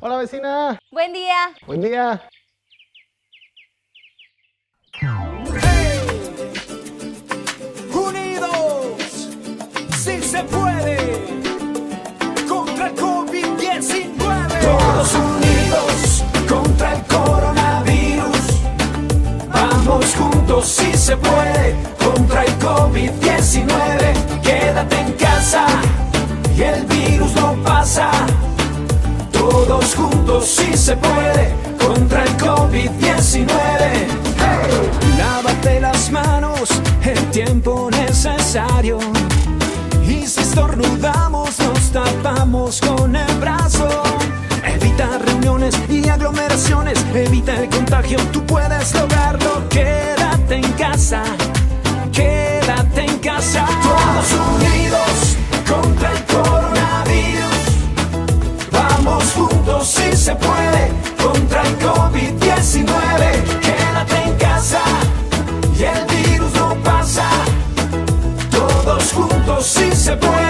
Hola vecina. Buen día. Buen día. Unidos, sí se puede, contra el COVID-19. Todos unidos contra el coronavirus. Vamos juntos, sí se puede, contra el COVID-19. Quédate en casa y el virus no pasa. Todos juntos, sí se puede, contra el COVID-19. ¡Hey! Lávate las manos el tiempo necesario. Y si estornudamos, nos tapamos con el brazo. Evita reuniones y aglomeraciones. Evita el contagio, tú puedes lograrlo. Quédate en casa. Quédate en casa. Todos unidos contra el coronavirus. Vamos juntos, sí se puede, contra el COVID-19. Quédate en casa y el virus no pasa. Todos juntos, sí se puede.